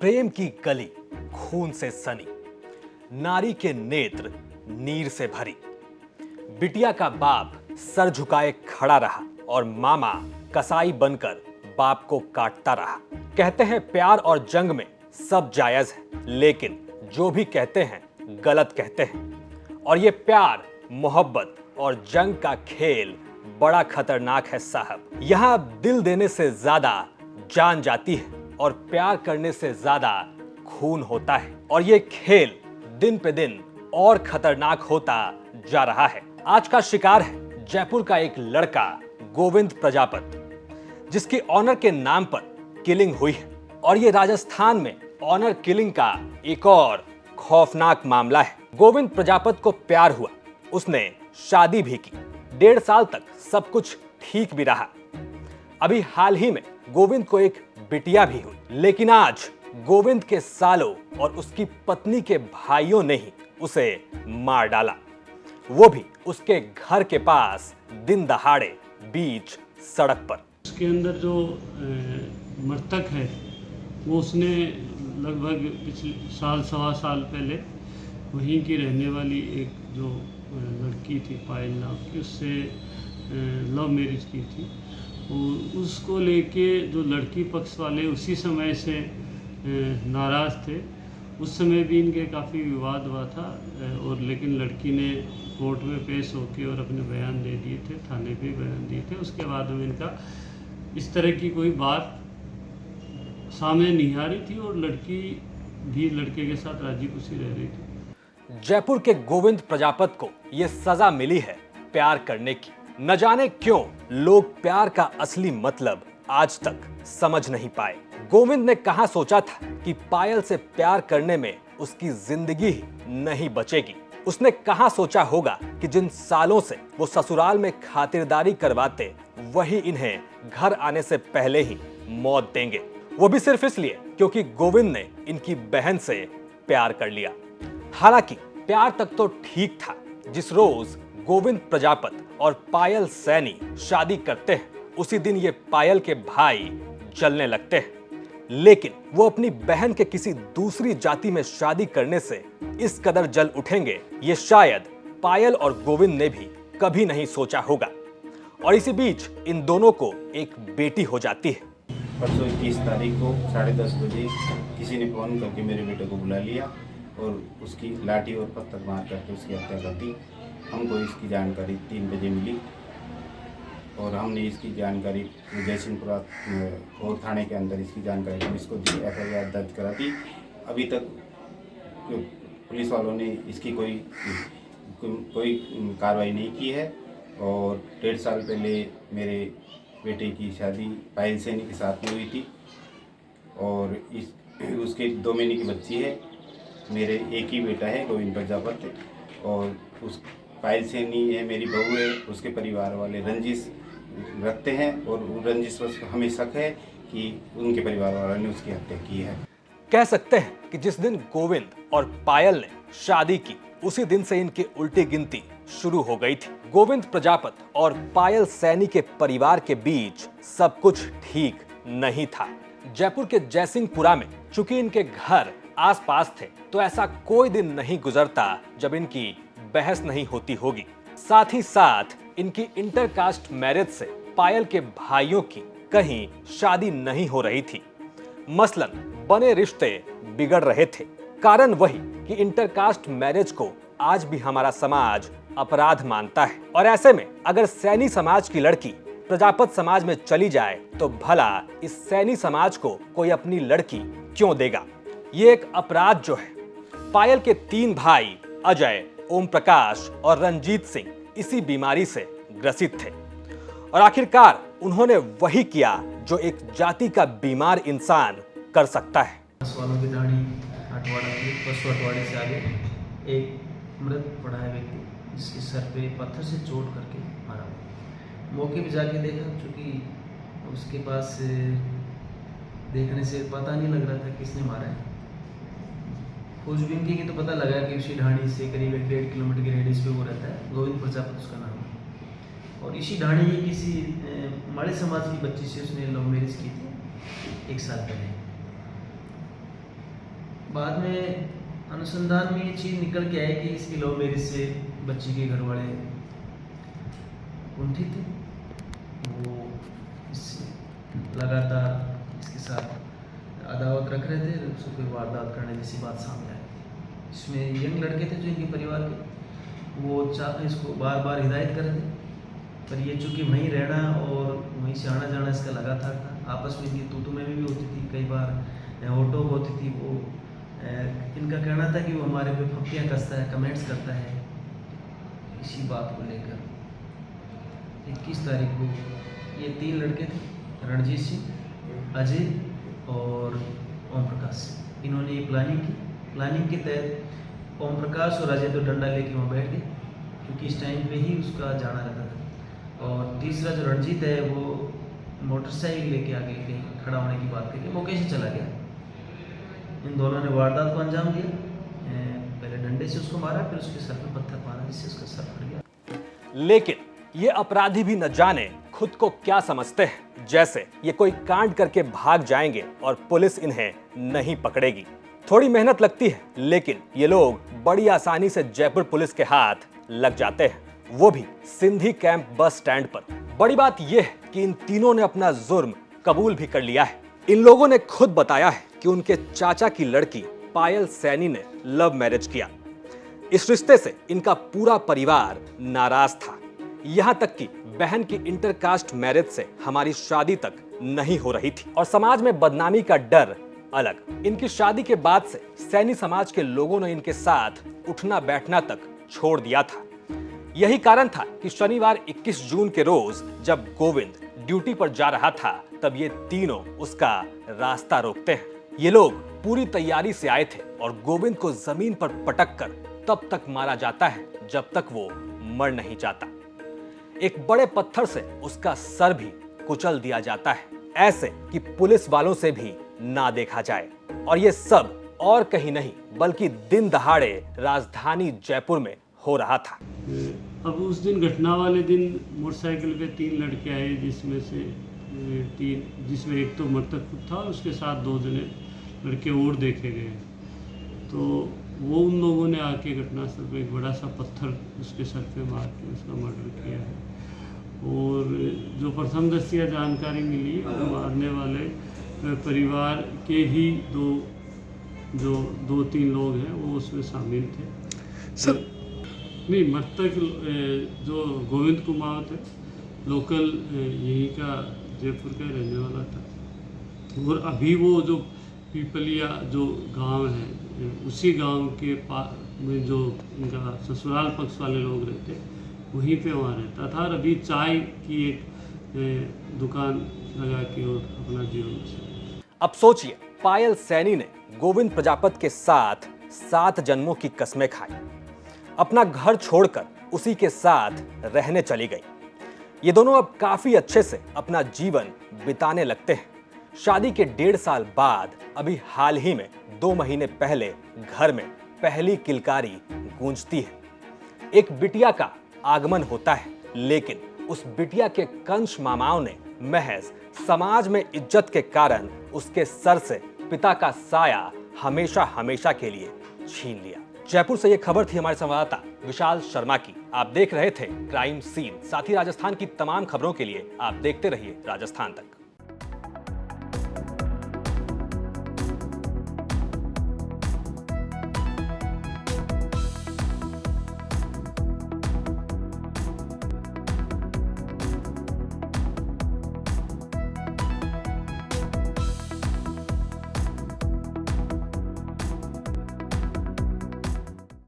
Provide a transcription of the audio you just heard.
प्रेम की कली खून से सनी, नारी के नेत्र नीर से भरी। बिटिया का बाप सर झुकाए खड़ा रहा और मामा कसाई बनकर बाप को काटता रहा। कहते हैं प्यार और जंग में सब जायज है, लेकिन जो भी कहते हैं गलत कहते हैं। और ये प्यार, मोहब्बत और जंग का खेल बड़ा खतरनाक है साहब। यहाँ दिल देने से ज्यादा जान जाती है और प्यार करने से ज्यादा खून होता है। और ये खेल दिन पे दिन और खतरनाक होता जा रहा है। आज का शिकार है जयपुर का एक लड़का गोविंद प्रजापत, जिसकी ऑनर के नाम पर किलिंग हुई है। और ये राजस्थान में ऑनर किलिंग का एक और खौफनाक मामला है। गोविंद प्रजापत को प्यार हुआ, उसने शादी भी की, 1.5 साल तक सब कुछ ठीक भी रहा। अभी हाल ही में गोविंद को एक बिटिया भी हुई, लेकिन आज गोविंद के सालों और उसकी पत्नी के भाइयों ने ही उसे मार डाला, वो भी उसके घर के पास दिन दहाड़े बीच सड़क पर। उसके अंदर जो मृतक है वो उसने लगभग पिछले साल सवा साल पहले वहीं की रहने वाली एक जो लड़की थी पायल नाम की, उससे लव मैरिज की थी। उसको लेके जो लड़की पक्ष वाले उसी समय से नाराज़ थे। उस समय भी इनके काफ़ी विवाद हुआ था, और लेकिन लड़की ने कोर्ट में पेश होके और अपने बयान दे दिए थे, थाने पे बयान दिए थे। उसके बाद में इनका इस तरह की कोई बात सामने नहीं आ रही थी और लड़की भी लड़के के साथ राजी खुशी रह रही थी। जयपुर के गोविंद प्रजापत को यह सजा मिली है प्यार करने की। न जाने क्यों लोग प्यार का असली मतलब आज तक समझ नहीं पाए। गोविंद ने कहां सोचा था कि पायल से प्यार करने में उसकी जिंदगी ही नहीं बचेगी। उसने कहां सोचा होगा कि जिन सालों से वो ससुराल में खातिरदारी करवाते, वही इन्हें घर आने से पहले ही मौत देंगे। वो भी सिर्फ इसलिए क्योंकि गोविंद ने इनकी बहन से प्यार कर लिया। हालांकि प्यार तक तो ठीक था। जिस रोज गोविंद प्रजापत और पायल सैनी शादी करते हैं, उसी दिन ये पायल के भाई जलने लगते हैं। लेकिन वो अपनी बहन के किसी दूसरी जाति में शादी करने से इस कदर जल उठेंगे, ये शायद पायल और गोविंद ने भी कभी नहीं सोचा होगा। और इसी बीच इन दोनों को एक बेटी हो जाती है। परसों 21 तारीख को 10:30 बजे किसी ने फ़ोन करके मेरे बेटे को बुला लिया और उसकी लाठी और पत्थर मार करके उसकी हत्या कर दी। हमको इसकी जानकारी 3 बजे मिली और हमने इसकी जानकारी जयसिंहपुरा और थाने के अंदर इसकी जानकारी पुलिस को दी, FIR दर्ज करा दी। अभी तक पुलिस वालों ने इसकी कोई कार्रवाई नहीं की है। और 1.5 साल पहले मेरे बेटे की शादी पायल सैनी के साथ में हुई थी और उसके 2 महीने की बच्ची है। मेरे एक ही बेटा है गोविंद प्रजापत, और उस पायल सैनी है मेरी बहू है। उसके परिवार वाले रंजिश रखते हैं और रंजिश पर हमें शक है कि उनके परिवार वालों ने उसकी हत्या की है। कह सकते हैं कि जिस दिन गोविंद और पायल ने शादी की, उसी दिन से इनकी उल्टी गिनती शुरू हो गई थी। गोविंद प्रजापत और पायल सैनी के परिवार के बीच सब कुछ ठीक नहीं था। जयपुर के जयसिंहपुरा में चूंकि इनके घर आसपास थे, तो ऐसा कोई दिन नहीं गुजरता जब इनकी बहस नहीं होती होगी। साथ ही साथ इनकी इंटरकास्ट मैरिज से पायल के भाइयों की कहीं शादी नहीं हो रही थी। मसलन बने रिश्ते बिगड़ रहे थे। कारण वही कि इंटरकास्ट मैरिज को आज भी हमारा समाज अपराध मानता है। और ऐसे में अगर सैनी समाज की लड़की प्रजापत समाज में चली जाए, तो भला इस सैनी समाज को कोई अपनी लड़की क्यों देगा? ये एक अपराध जो है। पायल के 3 भाई अजय, ओम प्रकाश और रंजीत सिंह इसी बीमारी से ग्रसित थे। और आखिरकार उन्होंने वही किया जो एक जाति का बीमार इंसान कर सकता है। वालों की दाढ़ी हटवाड़ा की पशु हटवाड़े से आगे एक मृत पड़ा है व्यक्ति, जिसके सर पे पत्थर से चोट करके मारा। मौके पे जाके देखा, चूँकि उसके पास देखने से पता नहीं लग रहा था किसने मारा है। खोजबीन की तो पता लगा कि इसी ढाणी से करीब 1.5 किलोमीटर की रेडियस पे वो रहता है। गोविंद प्रजापत उसका नाम है। और इसी ढाणी ही किसी माड़े समाज की बच्ची से उसने लव मैरिज की थी 1 साल पहले। बाद में अनुसंधान में ये चीज़ निकल के आई कि इसकी लव मैरिज से बच्ची के घर वाले कुंठित थे। वो इससे लगातार इसके साथ अदावत रख रहे थे, उसको कोई वारदात करने जैसी बात सामने आई। इसमें यंग लड़के थे जो इनके परिवार के, वो इसको बार बार हिदायत कर रहे थे, पर ये चूँकि वहीं रहना और वहीं से आना जाना इसका लगातार था। आपस में इनकी तू में भी होती थी, कई बार ऑटो होती थी। वो इनका कहना था कि वो हमारे पे फप्तियाँ कसता है, कमेंट्स करता है। इसी बात को लेकर 21 तारीख को ये 3 लड़के थे, रणजीत सिंह, अजय और ओम प्रकाश। इन्होंने ये प्लानिंग के तहत ओम प्रकाश और अजय तो डंडा लेके वहाँ बैठ गए, क्योंकि इस टाइम पे ही उसका जाना रहता था। और तीसरा जो रणजीत है वो मोटरसाइकिल लेके आगे कहीं खड़ा होने की बात करके मौके से चला गया। इन दोनों ने वारदात को अंजाम दिया। पहले डंडे से उसको मारा, फिर उसके सर पे पत्थर मारा, जिससे उसका सर फट गया। लेकिन ये अपराधी भी न जाने खुद को क्या समझते हैं, जैसे ये कोई कांड करके भाग जाएंगे और पुलिस इन्हें नहीं पकड़ेगी। थोड़ी मेहनत लगती है, लेकिन ये लोग बड़ी आसानी से जयपुर पुलिस के हाथ लग जाते हैं, वो भी सिंधी कैंप बस स्टैंड पर। बड़ी बात यह है कि इन तीनों ने अपना जुर्म कबूल भी कर लिया है। इन लोगों ने खुद बताया है कि उनके चाचा की लड़की पायल सैनी ने लव मैरिज किया। इस रिश्ते से इनका पूरा परिवार नाराज था, यहाँ तक कि बहन की इंटरकास्ट मैरिज से हमारी शादी तक नहीं हो रही थी, और समाज में बदनामी का डर अलग। इनकी शादी के बाद से सैनी समाज के लोगों ने इनके साथ उठना बैठना तक छोड़ दिया था। यही कारण था कि शनिवार 21 जून के रोज जब गोविंद ड्यूटी पर जा रहा था, तब ये तीनों उसका रास्ता रोकते हैं। ये लोग पूरी तैयारी से आए थे और गोविंद को जमीन पर पटक कर तब तक मारा जाता है जब तक वो मर नहीं जाता। एक बड़े पत्थर से उसका सर भी कुचल दिया जाता है, ऐसे कि पुलिस वालों से भी ना देखा जाए। और ये सब और कहीं नहीं बल्कि दिन दहाड़े राजधानी जयपुर में हो रहा था। अब उस दिन घटना वाले दिन मोटरसाइकिल पे 3 लड़के आए, जिसमें एक तो मृतक खुद था और उसके साथ 2 जने लड़के और देखे गए। तो वो उन लोगों ने आके घटनास्थल पे एक बड़ा सा पत्थर उसके सर पे मार के उसका मर्डर किया है। और जो प्रथम दस्तिया जानकारी मिली, वो मारने वाले परिवार के ही 2-3 लोग हैं, वो उसमें शामिल थे। सर नहीं, मृतक जो गोविंद कुमार थे, लोकल यहीं का जयपुर का रहने वाला था। और अभी वो जो पीपलिया जो गांव है, उसी गांव के पास में जो इनका ससुराल पक्ष वाले लोग रहते, वहीं पे वहाँ रहता था। और अभी चाय की एक दुकान लगा के और अपना जीवन। अब सोचिए, पायल सैनी ने गोविंद प्रजापत के साथ 7 जन्मों की कस्में खाई, अपना घर छोड़कर उसी के साथ रहने चली गई। ये दोनों अब काफी अच्छे से अपना जीवन बिताने लगते हैं। शादी के 1.5 साल बाद अभी हाल ही में 2 महीने पहले घर में पहली किलकारी गूंजती है। एक बिटिया का आगमन होता है, लेकिन उस बिटिया के कंस मामाओं ने महज समाज में इज्जत के कारण उसके सर से पिता का साया हमेशा हमेशा के लिए छीन लिया। जयपुर से यह खबर थी हमारे संवाददाता विशाल शर्मा की। आप देख रहे थे क्राइम सीन। साथ ही राजस्थान की तमाम खबरों के लिए आप देखते रहिए राजस्थान तक।